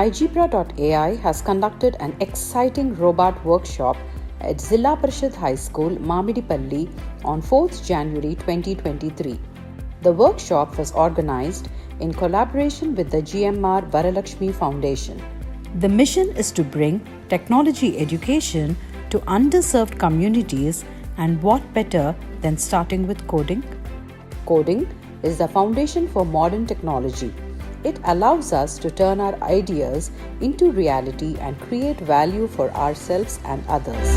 igebra.ai has conducted an exciting RobArt workshop at Zilla Parishad High School, Mamidipalli on 4th January 2023. The workshop was organized in collaboration with the GMR Varalakshmi Foundation. The mission is to bring technology education to underserved communities, and what better than starting with coding? Coding is the foundation for modern technology. It allows us to turn our ideas into reality and create value for ourselves and others.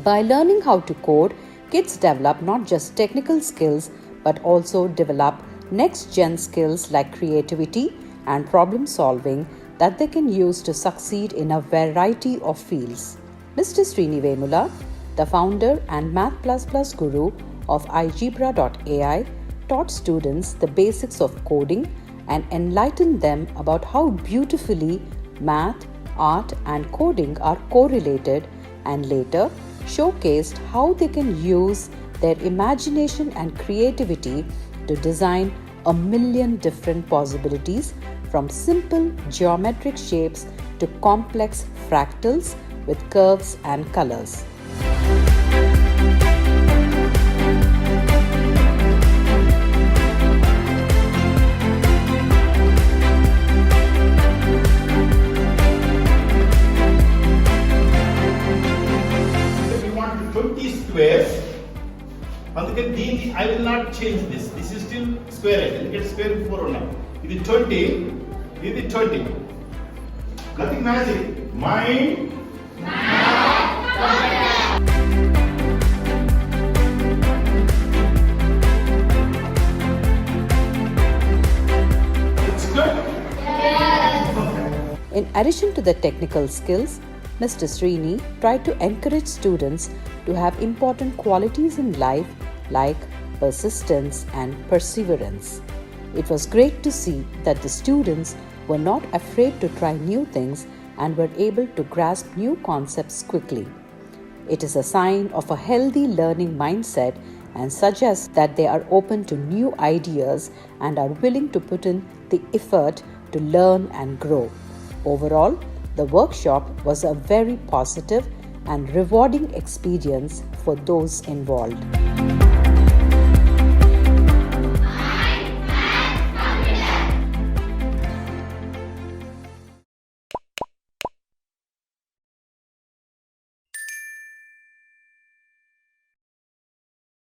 By learning how to code, kids develop not just technical skills but also develop next-gen skills like creativity and problem solving that they can use to succeed in a variety of fields. Mr. Srini Vemula, the founder and Math++ guru of igebra.ai, taught students the basics of coding and enlightened them about how beautifully math, art and coding are correlated, and later showcased how they can use their imagination and creativity to design a million different possibilities, from simple geometric shapes to complex fractals with curves and colors. We want 20 squares. I will not change this. This is still square. You get square before now. This is 20. This is 20. Nothing magic. Mind. It's good? Yes. In addition to the technical skills, Mr. Srini tried to encourage students to have important qualities in life like persistence and perseverance. It was great to see that the students were not afraid to try new things and were able to grasp new concepts quickly. It is a sign of a healthy learning mindset and suggests that they are open to new ideas and are willing to put in the effort to learn and grow. Overall, the workshop was a very positive and rewarding experience for those involved.